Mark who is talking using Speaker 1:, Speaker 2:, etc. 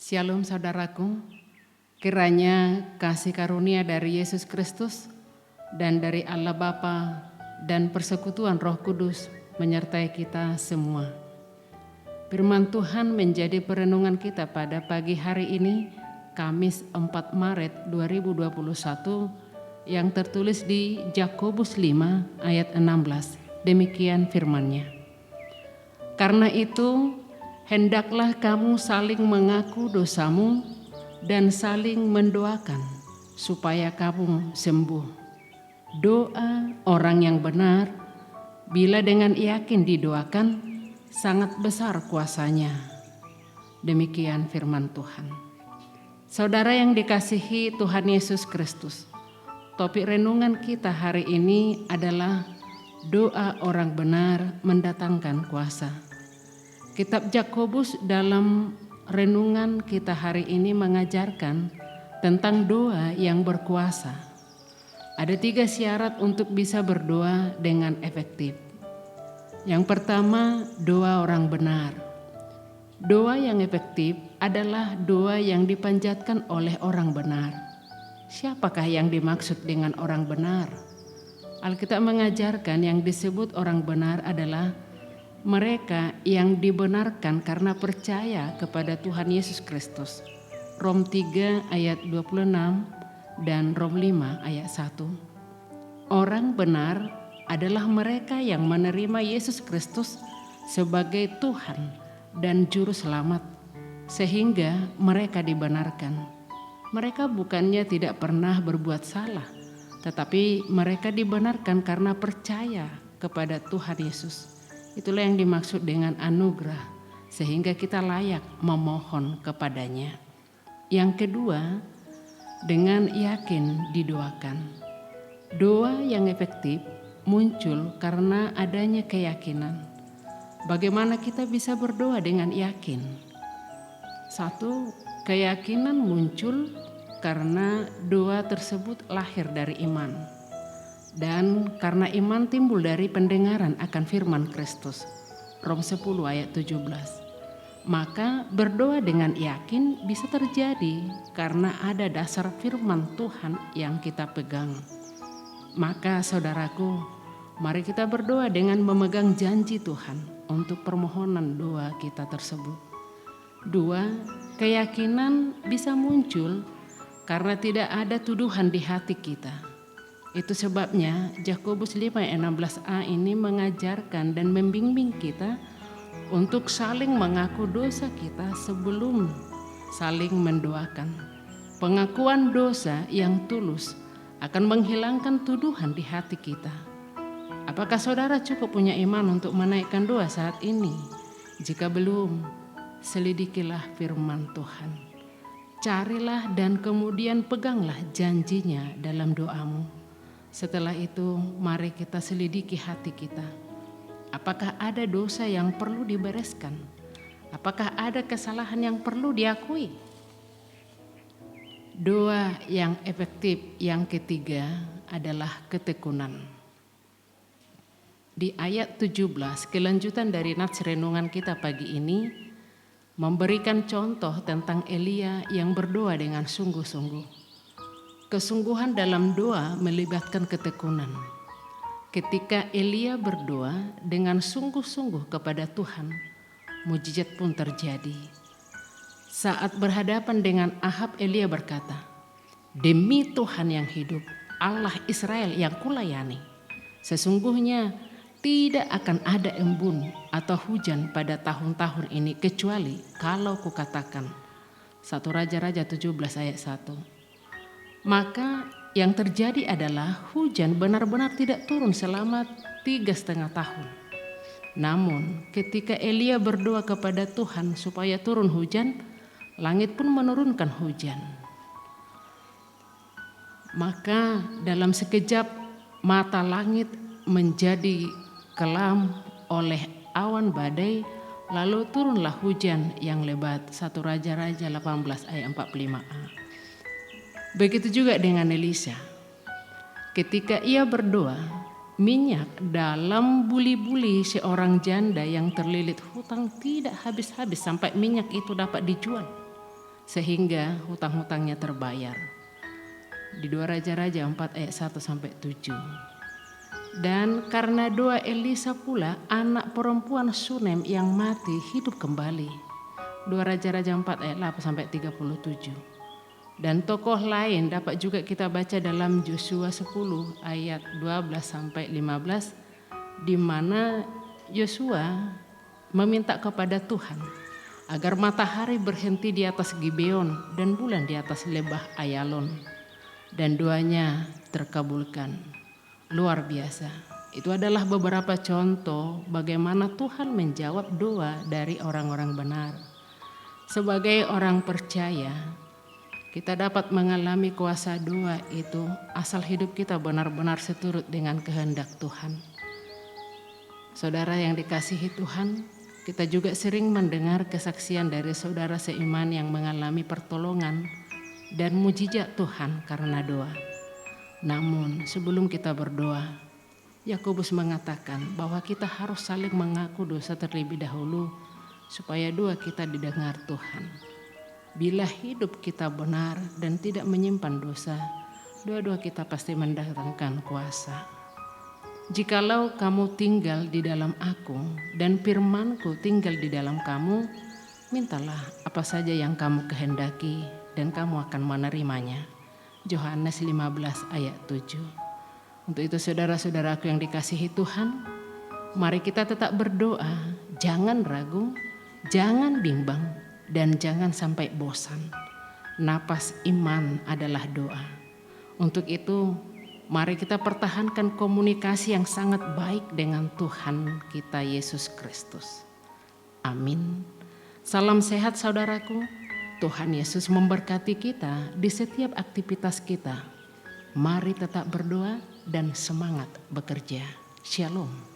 Speaker 1: Shalom saudaraku, kiranya kasih karunia dari Yesus Kristus dan dari Allah Bapa dan persekutuan Roh Kudus menyertai kita semua. Firman Tuhan menjadi perenungan kita pada pagi hari ini, Kamis 4 Maret 2021, yang tertulis di Yakobus 5 ayat 16. Demikian firman-Nya. Karena itu, hendaklah kamu saling mengaku dosamu dan saling mendoakan supaya kamu sembuh. Doa orang yang benar, bila dengan yakin didoakan, sangat besar kuasanya. Demikian firman Tuhan. Saudara yang dikasihi Tuhan Yesus Kristus, topik renungan kita hari ini adalah doa orang benar mendatangkan kuasa. Kitab Yakobus dalam renungan kita hari ini mengajarkan tentang doa yang berkuasa. Ada 3 syarat untuk bisa berdoa dengan efektif. Yang pertama, doa orang benar. Doa yang efektif adalah doa yang dipanjatkan oleh orang benar. Siapakah yang dimaksud dengan orang benar? Alkitab mengajarkan yang disebut orang benar adalah mereka yang dibenarkan karena percaya kepada Tuhan Yesus Kristus. Rom 3 ayat 26 dan Rom 5 ayat 1. Orang benar adalah mereka yang menerima Yesus Kristus sebagai Tuhan dan Juru Selamat, sehingga mereka dibenarkan. Mereka bukannya tidak pernah berbuat salah, tetapi mereka dibenarkan karena percaya kepada Tuhan Yesus. Itulah yang dimaksud dengan anugerah, sehingga kita layak memohon kepadanya. Yang kedua, dengan yakin didoakan. Doa yang efektif muncul karena adanya keyakinan. Bagaimana kita bisa berdoa dengan yakin? 1. Keyakinan muncul karena doa tersebut lahir dari iman. Dan karena iman timbul dari pendengaran akan firman Kristus. Rom 10 ayat 17. Maka berdoa dengan yakin bisa terjadi karena ada dasar firman Tuhan yang kita pegang. Maka saudaraku, mari kita berdoa dengan memegang janji Tuhan untuk permohonan doa kita tersebut. 2. Keyakinan bisa muncul karena tidak ada tuduhan di hati kita. Itu sebabnya Yakobus 5 ayat 16a ini mengajarkan dan membimbing kita untuk saling mengaku dosa kita sebelum saling mendoakan. Pengakuan dosa yang tulus akan menghilangkan tuduhan di hati kita. Apakah saudara cukup punya iman untuk menaikkan doa saat ini? Jika belum, selidikilah firman Tuhan. Carilah dan kemudian peganglah janjinya dalam doamu. Setelah itu, mari kita selidiki hati kita. Apakah ada dosa yang perlu dibereskan? Apakah ada kesalahan yang perlu diakui? Doa yang efektif yang ketiga adalah ketekunan. Di ayat 17, kelanjutan dari nats renungan kita pagi ini, memberikan contoh tentang Elia yang berdoa dengan sungguh-sungguh. Kesungguhan dalam doa melibatkan ketekunan. Ketika Elia berdoa dengan sungguh-sungguh kepada Tuhan, mujizat pun terjadi. Saat berhadapan dengan Ahab, Elia berkata, "Demi Tuhan yang hidup, Allah Israel yang kulayani, sesungguhnya tidak akan ada embun atau hujan pada tahun-tahun ini kecuali kalau kukatakan." 1 Raja-Raja 17 ayat 1. Maka yang terjadi adalah hujan benar-benar tidak turun selama 3,5 tahun. Namun ketika Elia berdoa kepada Tuhan supaya turun hujan, langit pun menurunkan hujan. Maka dalam sekejap mata langit menjadi kelam oleh awan badai, lalu turunlah hujan yang lebat. 1 Raja-Raja 18 ayat 45a. Begitu juga dengan Elisa. Ketika ia berdoa, minyak dalam buli-buli seorang janda yang terlilit hutang tidak habis-habis sampai minyak itu dapat dijual. sehingga hutang-hutangnya terbayar. Di 2 Raja-Raja 4 ayat 1 sampai 7. Dan karena doa Elisa pula anak perempuan Sunem yang mati hidup kembali. 2 Raja-Raja 4 ayat 8 sampai 37. Dan tokoh lain dapat juga kita baca dalam Yosua 10 ayat 12 sampai 15, di mana Yosua meminta kepada Tuhan agar matahari berhenti di atas Gibeon dan bulan di atas lembah Ayalon. Dan doanya terkabulkan. Luar biasa. Itu adalah beberapa contoh bagaimana Tuhan menjawab doa dari orang-orang benar. Sebagai orang percaya, kita dapat mengalami kuasa doa itu asal hidup kita benar-benar seturut dengan kehendak Tuhan. Saudara yang dikasihi Tuhan, kita juga sering mendengar kesaksian dari saudara seiman yang mengalami pertolongan dan mujizat Tuhan karena doa. Namun sebelum kita berdoa, Yakobus mengatakan bahwa kita harus saling mengaku dosa terlebih dahulu supaya doa kita didengar Tuhan. Bila hidup kita benar dan tidak menyimpan dosa, doa-doa kita pasti mendatangkan kuasa. Jikalau kamu tinggal di dalam aku dan firman-Ku tinggal di dalam kamu, mintalah apa saja yang kamu kehendaki dan kamu akan menerimanya. Yohanes 15 ayat 7. Untuk itu saudara-saudaraku yang dikasihi Tuhan, mari kita tetap berdoa, jangan ragu, jangan bimbang, dan jangan sampai bosan. Napas iman adalah doa. Untuk itu, mari kita pertahankan komunikasi yang sangat baik dengan Tuhan kita Yesus Kristus. Amin. Salam sehat saudaraku. Tuhan Yesus memberkati kita di setiap aktivitas kita. Mari tetap berdoa dan semangat bekerja. Shalom.